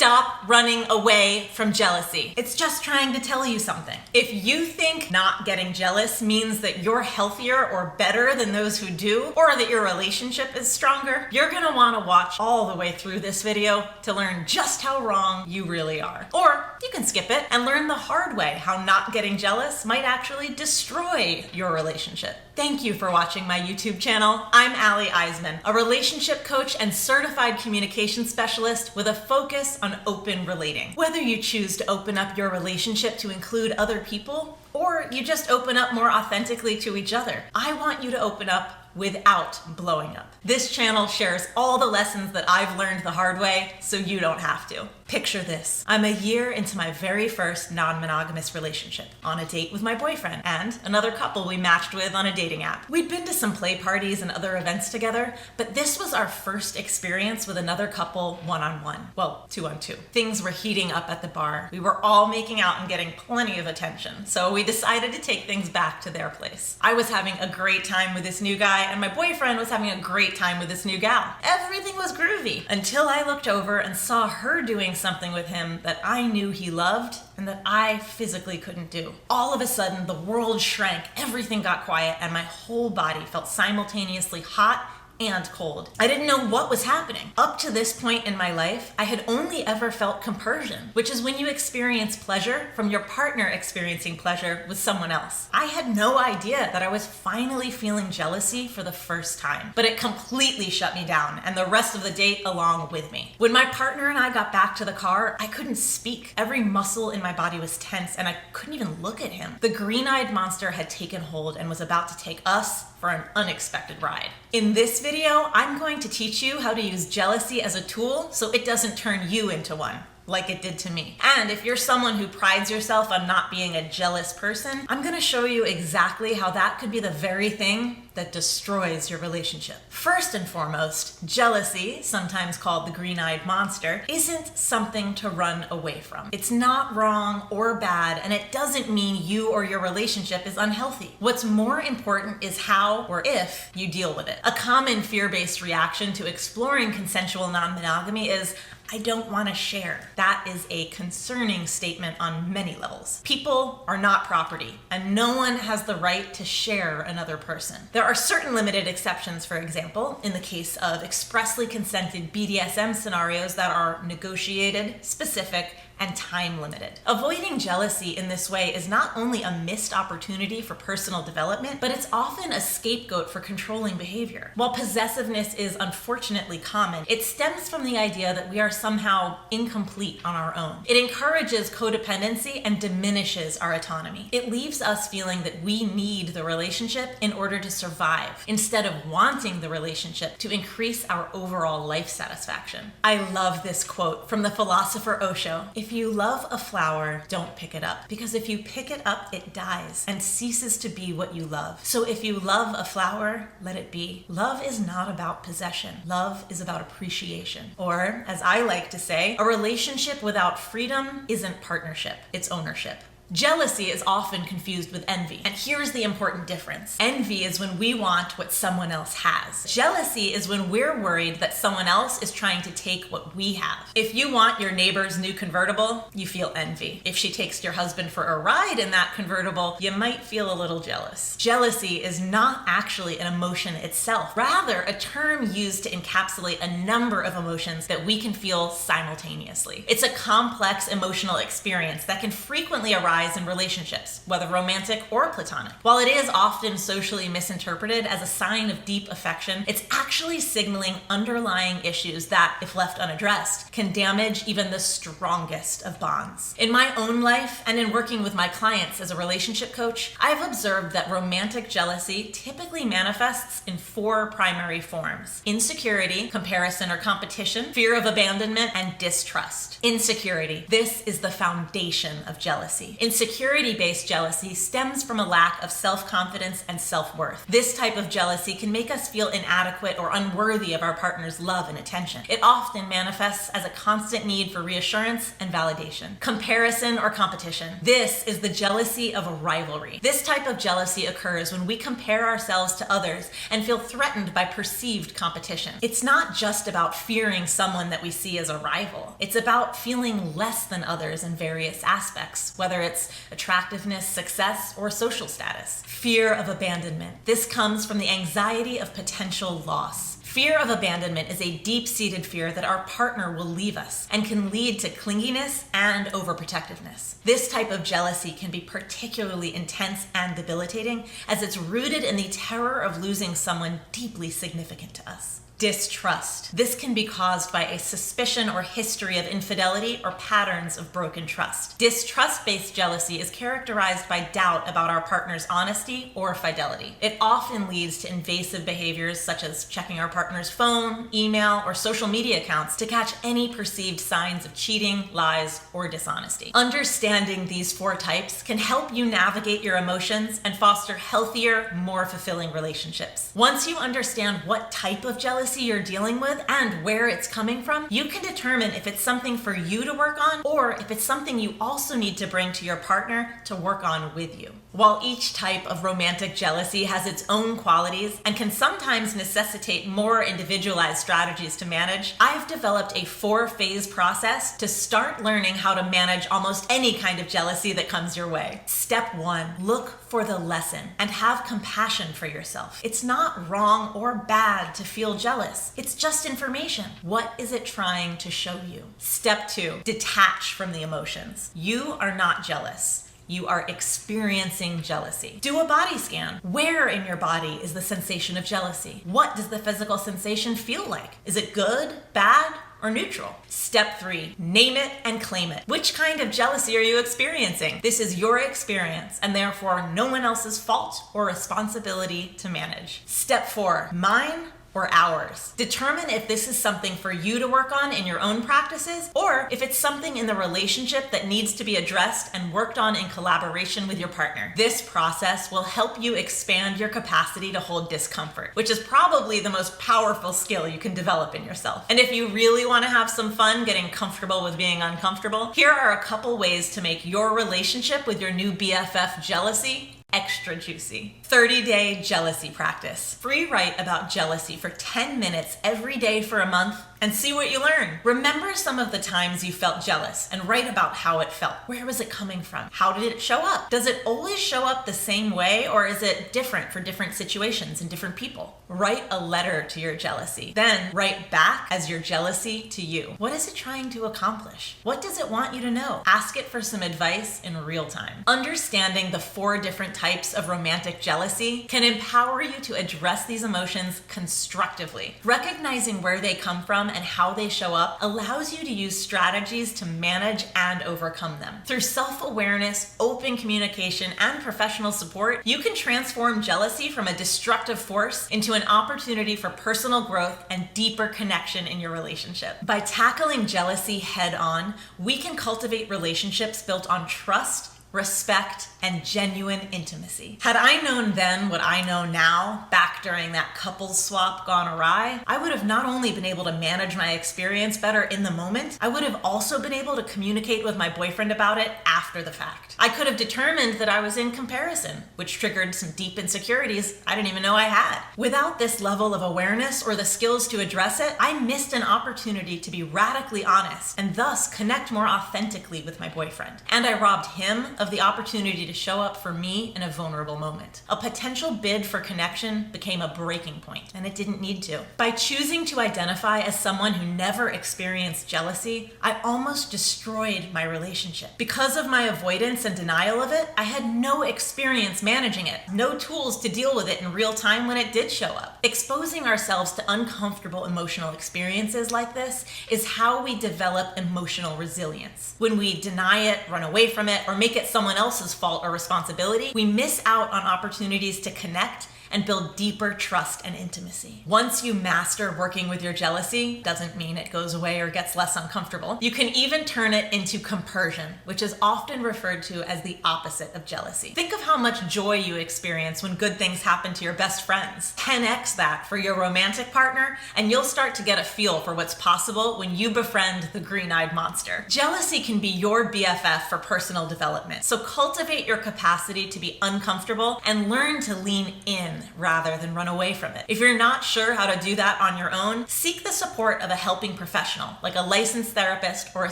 Stop running away from jealousy. It's just trying to tell you something. If you think not getting jealous means that you're healthier or better than those who do, or that your relationship is stronger, you're gonna wanna watch all the way through this video to learn just how wrong you really are. Or you can skip it and learn the hard way how not getting jealous might actually destroy your relationship. Thank you for watching my YouTube channel. I'm Iseman, a relationship coach and certified communication specialist with a focus on open relating. Whether you choose to open up your relationship to include other people, or you just open up more authentically to each other, I want you to open up without blowing up. This channel shares all the lessons that I've learned the hard way, so you don't have to. Picture this. I'm a year into my very first non-monogamous relationship, on a date with my boyfriend and another couple we matched with on a dating app. We'd been to some play parties and other events together, but this was our first experience with another couple one-on-one. Well, two-on-two. Things were heating up at the bar. We were all making out and getting plenty of attention, so we decided to take things back to their place. I was having a great time with this new guy, and my boyfriend was having a great time with this new gal. Everything was groovy until I looked over and saw her doing something with him that I knew he loved and that I physically couldn't do. All of a sudden, the world shrank, everything got quiet, and my whole body felt simultaneously hot and cold. I didn't know what was happening. Up to this point in my life, I had only ever felt compersion, which is when you experience pleasure from your partner experiencing pleasure with someone else. I had no idea that I was finally feeling jealousy for the first time, but it completely shut me down and the rest of the date along with me. When my partner and I got back to the car, I couldn't speak. Every muscle in my body was tense and I couldn't even look at him. The green-eyed monster had taken hold and was about to take us for an unexpected ride. In this video, I'm going to teach you how to use jealousy as a tool so it doesn't turn you into one, like it did to me. And if you're someone who prides yourself on not being a jealous person, I'm gonna show you exactly how that could be the very thing that destroys your relationship. First and foremost, jealousy, sometimes called the green-eyed monster, isn't something to run away from. It's not wrong or bad, and it doesn't mean you or your relationship is unhealthy. What's more important is how or if you deal with it. A common fear-based reaction to exploring consensual non-monogamy is, I don't want to share. That is a concerning statement on many levels. People are not property, and no one has the right to share another person. There are certain limited exceptions, for example, in the case of expressly consented BDSM scenarios that are negotiated, specific, and time limited. Avoiding jealousy in this way is not only a missed opportunity for personal development, but it's often a scapegoat for controlling behavior. While possessiveness is unfortunately common, it stems from the idea that we are somehow incomplete on our own. It encourages codependency and diminishes our autonomy. It leaves us feeling that we need the relationship in order to survive, instead of wanting the relationship to increase our overall life satisfaction. I love this quote from the philosopher Osho. If you love a flower, don't pick it up, because if you pick it up, it dies and ceases to be what you love. So if you love a flower, let it be. Love is not about possession. Love is about appreciation. Or, as I like to say, a relationship without freedom isn't partnership, it's ownership. Jealousy is often confused with envy, and here's the important difference. Envy is when we want what someone else has. Jealousy is when we're worried that someone else is trying to take what we have. If you want your neighbor's new convertible, you feel envy. If she takes your husband for a ride in that convertible, you might feel a little jealous. Jealousy is not actually an emotion itself, rather a term used to encapsulate a number of emotions that we can feel simultaneously. It's a complex emotional experience that can frequently arise in relationships, whether romantic or platonic. While it is often socially misinterpreted as a sign of deep affection, it's actually signaling underlying issues that, if left unaddressed, can damage even the strongest of bonds. In my own life and in working with my clients as a relationship coach, I've observed that romantic jealousy typically manifests in 4 primary forms: insecurity, comparison or competition, fear of abandonment, and distrust. Insecurity. This is the foundation of jealousy. Insecurity-based jealousy stems from a lack of self-confidence and self-worth. This type of jealousy can make us feel inadequate or unworthy of our partner's love and attention. It often manifests as a constant need for reassurance and validation. Comparison or competition. This is the jealousy of a rivalry. This type of jealousy occurs when we compare ourselves to others and feel threatened by perceived competition. It's not just about fearing someone that we see as a rival. It's about feeling less than others in various aspects, whether it's attractiveness, success, or social status. Fear of abandonment. This comes from the anxiety of potential loss. Fear of abandonment is a deep-seated fear that our partner will leave us and can lead to clinginess and overprotectiveness. This type of jealousy can be particularly intense and debilitating as it's rooted in the terror of losing someone deeply significant to us. Distrust. This can be caused by a suspicion or history of infidelity or patterns of broken trust. Distrust-based jealousy is characterized by doubt about our partner's honesty or fidelity. It often leads to invasive behaviors such as checking our partner's phone, email, or social media accounts to catch any perceived signs of cheating, lies, or dishonesty. Understanding these 4 types can help you navigate your emotions and foster healthier, more fulfilling relationships. Once you understand what type of jealousy you're dealing with and where it's coming from, you can determine if it's something for you to work on or if it's something you also need to bring to your partner to work on with you. While each type of romantic jealousy has its own qualities and can sometimes necessitate more individualized strategies to manage, I've developed a 4-phase process to start learning how to manage almost any kind of jealousy that comes your way. Step 1, look for the lesson and have compassion for yourself. It's not wrong or bad to feel jealous. It's just information. What is it trying to show you? Step 2, detach from the emotions. You are not jealous. You are experiencing jealousy. Do a body scan. Where in your body is the sensation of jealousy? What does the physical sensation feel like? Is it good, bad, or neutral? Step 3, name it and claim it. Which kind of jealousy are you experiencing? This is your experience and therefore no one else's fault or responsibility to manage. Step 4, mine or ours. Determine if this is something for you to work on in your own practices or if it's something in the relationship that needs to be addressed and worked on in collaboration with your partner. This process will help you expand your capacity to hold discomfort, which is probably the most powerful skill you can develop in yourself. And if you really want to have some fun getting comfortable with being uncomfortable, here are a couple ways to make your relationship with your new BFF jealousy extra juicy. 30-day jealousy practice. Free write about jealousy for 10 minutes every day for a month and see what you learn. Remember some of the times you felt jealous and write about how it felt. Where was it coming from? How did it show up? Does it always show up the same way or is it different for different situations and different people? Write a letter to your jealousy. Then write back as your jealousy to you. What is it trying to accomplish? What does it want you to know? Ask it for some advice in real time. Understanding the 4 different types of romantic jealousy can empower you to address these emotions constructively. Recognizing where they come from and how they show up allows you to use strategies to manage and overcome them. Through self-awareness, open communication, and professional support, you can transform jealousy from a destructive force into an opportunity for personal growth and deeper connection in your relationship. By tackling jealousy head on, we can cultivate relationships built on trust, respect, and genuine intimacy. Had I known then what I know now, back during that couples swap gone awry, I would have not only been able to manage my experience better in the moment, I would have also been able to communicate with my boyfriend about it after the fact. I could have determined that I was in comparison, which triggered some deep insecurities I didn't even know I had. Without this level of awareness or the skills to address it, I missed an opportunity to be radically honest and thus connect more authentically with my boyfriend. And I robbed him of the opportunity to show up for me in a vulnerable moment. A potential bid for connection became a breaking point, and it didn't need to. By choosing to identify as someone who never experienced jealousy, I almost destroyed my relationship. Because of my avoidance and denial of it, I had no experience managing it, no tools to deal with it in real time when it did show up. Exposing ourselves to uncomfortable emotional experiences like this is how we develop emotional resilience. When we deny it, run away from it, or make it someone else's fault or responsibility, we miss out on opportunities to connect and build deeper trust and intimacy. Once you master working with your jealousy, doesn't mean it goes away or gets less uncomfortable. You can even turn it into compersion, which is often referred to as the opposite of jealousy. Think of how much joy you experience when good things happen to your best friends. 10x that for your romantic partner, and you'll start to get a feel for what's possible when you befriend the green-eyed monster. Jealousy can be your BFF for personal development, so cultivate your capacity to be uncomfortable and learn to lean in rather than run away from it. If you're not sure how to do that on your own, seek the support of a helping professional, like a licensed therapist or a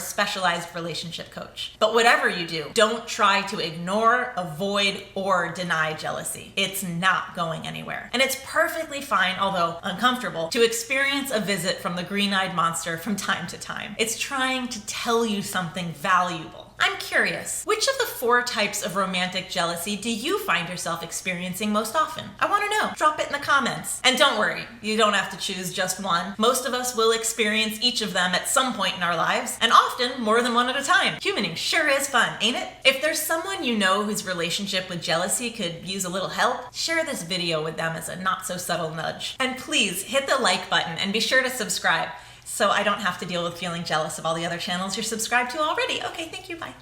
specialized relationship coach. But whatever you do, don't try to ignore, avoid, or deny jealousy. It's not going anywhere. And it's perfectly fine, although uncomfortable, to experience a visit from the green-eyed monster from time to time. It's trying to tell you something valuable. I'm curious, which of the 4 types of romantic jealousy do you find yourself experiencing most often? I want to know. Drop it in the comments. And don't worry, you don't have to choose just one. Most of us will experience each of them at some point in our lives, and often more than one at a time. Humaning sure is fun, ain't it? If there's someone you know whose relationship with jealousy could use a little help, share this video with them as a not-so-subtle nudge. And please hit the like button and be sure to subscribe, so I don't have to deal with feeling jealous of all the other channels you're subscribed to already. Okay, thank you, bye.